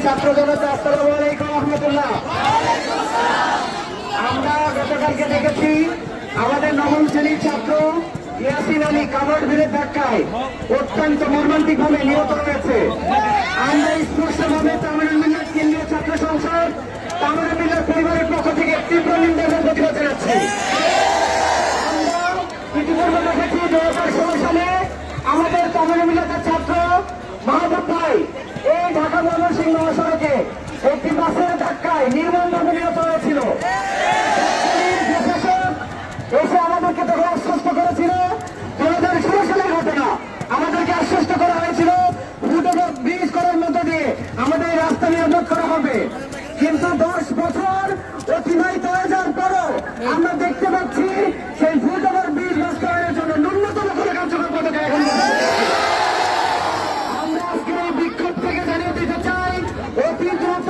ছাত্র জনতা, আসসালামু আলাইকুম রহমতুল্লাহ। আমরা গতকালকে দেখেছি আমাদের নবম শ্রেণীর ছাত্র ইয়াসিন আলী কাভার্ড ভিড়ের ধাক্কায় অত্যন্ত মর্মান্তিক ভাবে নিহত হয়েছে। আমরা স্পষ্টভাবে তামিল মিল্লাত কেন্দ্রীয় ছাত্র সংসদ তামিল মিল্লাত পরিবারের পক্ষ থেকে তীব্র নিন্দা এবং প্রতিবাদ জানাচ্ছি। আমরা ইতিপূর্বে দেখেছি 2016 সালে আমাদের তামিল মিল্লাতের ছাত্র মাহবুব ভাই এই ঢাকা ময়মনসিংহ মহাসড়কে একটি বাসের ধাক্কায় নির্মমভাবে নিহত হয়েছিল। এসে আমাদেরকে তখন আশ্বস্ত করেছিল 2016 সালের ঘটনা, আমাদেরকে আশ্বস্ত করা হয়েছিল ফুটওভার ব্রিজ করার মধ্য দিয়ে আমাদের এই রাস্তা নিরাপদ করা হবে। কিন্তু 10 বছর অতিবাহিত হয়ে যাওয়ার পরও আমরা দেখতে পাচ্ছি সেই ফুটওভার ব্রিজ বাস্তবায়নের জন্য ন্যূনতম কোনো কার্যকর পদক্ষেপ এখন আমরা আজকে এই বিক্ষোভ থেকে জানিয়ে দিতে চাই, অতি দ্রুত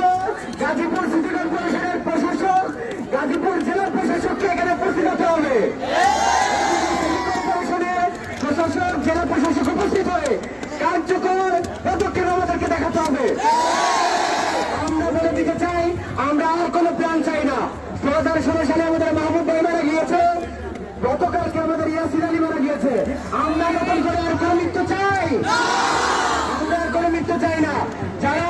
গাজীপুর সিটি কর্পোরেশনের প্রশাসক, গাজীপুর জেলা প্রশাসককে এখানে উপস্থিত হতে হবে। প্রশাসক, জেলা প্রশাসক উপস্থিত হয়ে কার্যকর পদক্ষেপ আমাদেরকে দেখাতে হবে। আমরা বলে দিতে চাই, আমরা আর কোনো প্ল্যান চাই না। 2016 সালে আমাদের মাহবুব ভাই মারা গিয়েছে, গতকালকে আমাদের ইয়াসিন আলী মারা গিয়েছে। আমরা নতুন করে আর কোনো মৃত্যু চাই, আমরা আর কোনো মৃত্যু চাই না। যারা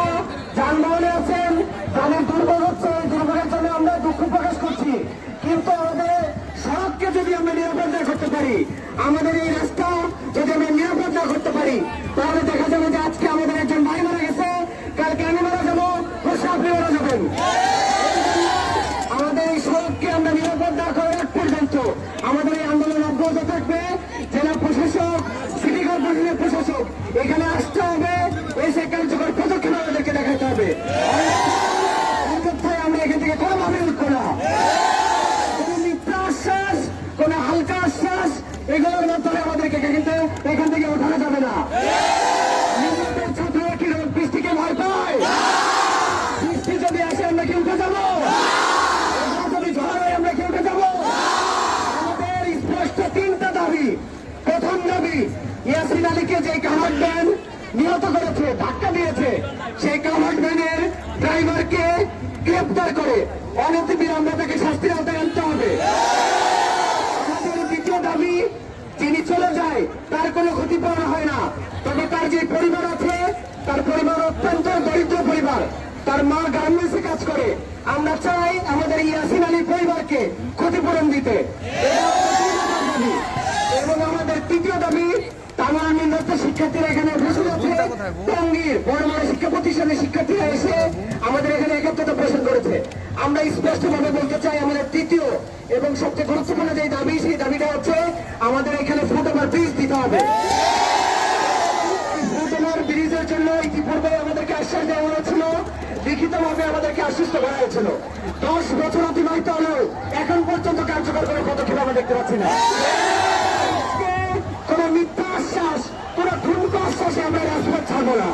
যানবাহনে আছেন, যাদের দুর্ভোগ হচ্ছে, দুর্ভোগের জন্য আমরা দুঃখ প্রকাশ করছি। কিন্তু আমাদের সড়ককে যদি আমরা নিরাপদ না করতে পারি, আমাদের এই রাস্তা যদি আমরা নিরাপদ না করতে পারি, তাহলে দেখা যাবে যে আজকে আমাদের একজন ভাই মারা গেছে, কালকে আমি মারা যাবো, পরশু আপনি মারা যাবেন। আমাদের এই সড়ককে আমরা নিরাপদ না করার আগ পর্যন্ত আমাদের এই আন্দোলন অব্যাহত থাকবে। জেলা প্রশাসক, সিটি কর্পোরেশনের প্রশাসক এখানে আসতে হবে, এসে কার্যকর পদক্ষেপ আমাদেরকে দেখাতে হবে। আমরা এখান থেকে কোনোভাবে উঠবো না। কোনো মিথ্যা আশ্বাস, কোনো হালকা আশ্বাস এগুলোর মাধ্যমে আমাদেরকে কিন্তু এখান থেকে ওঠানো যাবে না। ছাত্ররা কি বৃষ্টিকে ভয় পায়? বৃষ্টি যদি আসে আমরা কি উঠে যাবো? যদি ঝড় হয় আমরা কি উঠে যাবো? আমাদের স্পষ্ট 3টা দাবি। প্রথম দাবি, ইয়াসিন আলীকে যে কাভার্ড ভ্যান নিহত করেছে, ধাক্কা দিয়েছে, সেই কাভার্ড ভ্যানের ড্রাইভারকে গ্রেপ্তার করে অনতিবিলম্বে তাকে শাস্তির আওতায় আনতে হবে। আমাদের দ্বিতীয় দাবি, যিনি চলে যায় তার কোনো ক্ষতিপূরণ হয় না, তবে তার যে পরিবার আছে, তার পরিবার অত্যন্ত দরিদ্র পরিবার, তার মা গার্মেন্টসে কাজ করে। আমরা চাই আমাদের ইয়াসিন আলীর পরিবারকে ক্ষতিপূরণ দিতে। এবং আমাদের তৃতীয় দাবি, তামিল মিল্লাত শিক্ষার্থীরা এখানে বসে আছে, টঙ্গীর বড় বড় শিক্ষা প্রতিষ্ঠানের শিক্ষার্থীরা এসে আমাদের এখানে একাত্মতা পোষণ করেছে। আমরা স্পষ্টভাবে বলতে চাই, আমাদের তৃতীয় এবং সবচেয়ে গুরুত্বপূর্ণ যে দাবি, সেই দাবিটা হচ্ছে আমাদের এখানে ফুটওভার ব্রিজ দিতে হবে। ফুটওভার ব্রিজের জন্য ইতিপূর্বে আমাদেরকে আশ্বাস দেওয়া হয়েছিল, লিখিতভাবে আমাদেরকে আশ্বস্ত করা হয়েছিল। 10 বছর অতিবাহিত হলেও এখন পর্যন্ত কার্যকর কোনো পদক্ষেপ আমরা দেখতে পাচ্ছি না। কোন মিথ্যা আশ্বাস, কোন ঠুনকো আশ্বাসে আমরা রাজপথ ছাড়বো না।